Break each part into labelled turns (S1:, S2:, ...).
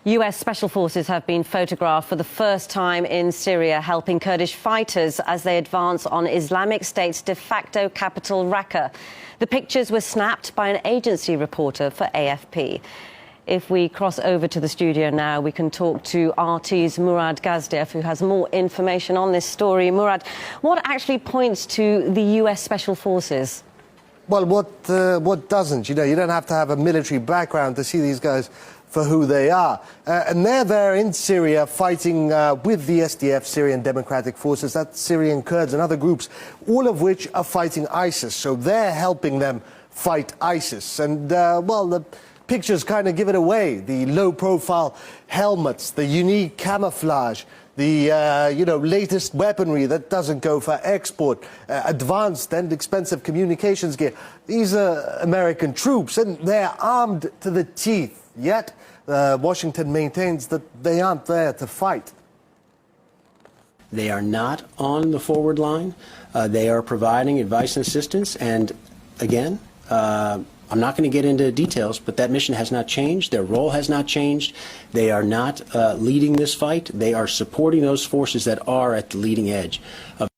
S1: US Special Forces have been photographed for the first time in Syria, helping Kurdish fighters as they advance on Islamic State's de facto capital, Raqqa. The pictures were snapped by an agency reporter for AFP. If we cross over to the studio now, we can talk to RT's Murad Gazdiev, who has more information on this story. Murad, what actually points to the US Special Forces?
S2: Well, what doesn't? You know, you don't have to have a military background to see these guys for who they are. And they're there in Syria fighting with the SDF, Syrian Democratic Forces, that's Syrian Kurds and other groups, all of which are fighting ISIS. So they're helping them fight ISIS. And, well, the pictures kind of give it away. The low-profile helmets, the unique camouflage, the latest weaponry that doesn't go for export, advanced and expensive communications gear. These are American troops, and they're armed to the teeth. Yet, Washington maintains that they aren't there to fight.
S3: They are not on the forward line. They are providing advice and assistance. And again, I'm not going to get into details, but that mission has not changed. Their role has not changed. They are not leading this fight. They are supporting those forces that are at the leading edge of.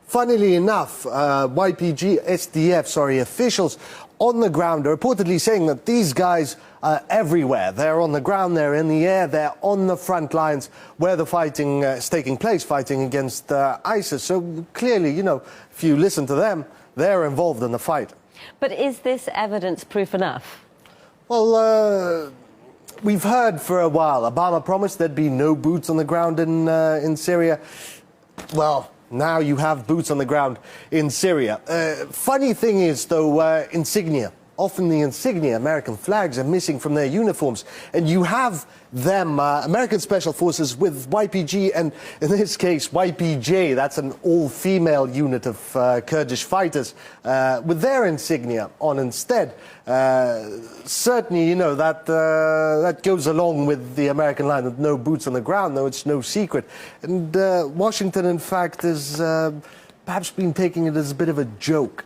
S2: Funnily enough, YPG SDF, officials on the ground are reportedly saying that these guys are everywhere. They're on the ground, they're in the air, they're on the front lines where the fighting is taking place, fighting against ISIS. So clearly, you know, if you listen to them, they're involved in the fight.
S1: But is this evidence proof enough?
S2: Well, we've heard for a while. Obama promised there'd be no boots on the ground in Syria. Well, now you have boots on the ground in Syria. Funny thing is, though, insignia. Often the insignia, American flags, are missing from their uniforms. And you have them, American Special Forces, with YPG, and in this case, YPJ, that's an all-female unit of Kurdish fighters, with their insignia on instead. Certainly, you know, that goes along with the American line of no boots on the ground, though it's no secret. And Washington, in fact, has perhaps been taking it as a bit of a joke.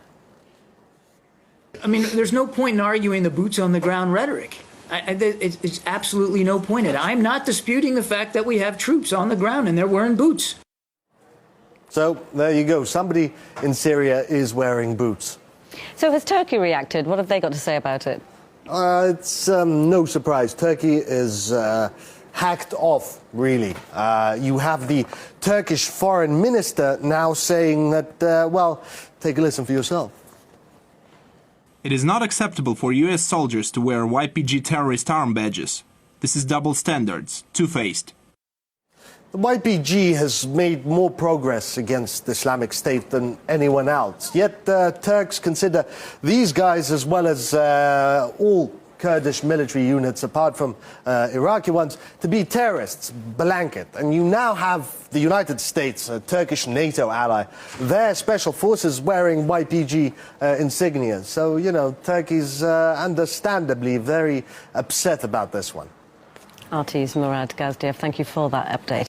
S4: I mean, there's no point in arguing the boots on the ground rhetoric. It's absolutely no point in it. I'm not disputing the fact that we have troops on the ground and they're wearing boots.
S2: So there you go. Somebody in Syria is wearing boots.
S1: So has Turkey reacted? What have they got to say about it?
S2: It's no surprise. Turkey is hacked off, really. You have the Turkish foreign minister now saying that, well, take a listen for yourself.
S5: It is not acceptable for US soldiers to wear YPG terrorist arm badges. This is double standards, two-faced.
S2: The YPG has made more progress against Islamic State than anyone else. Yet Turks consider these guys, as well as all Kurdish military units, apart from Iraqi ones, to be terrorists, blanket. And you now have the United States, a Turkish NATO ally, their special forces wearing YPG insignia. So, you know, Turkey's understandably very upset about this one.
S1: RT's Murad Gazdiev, thank you for that update.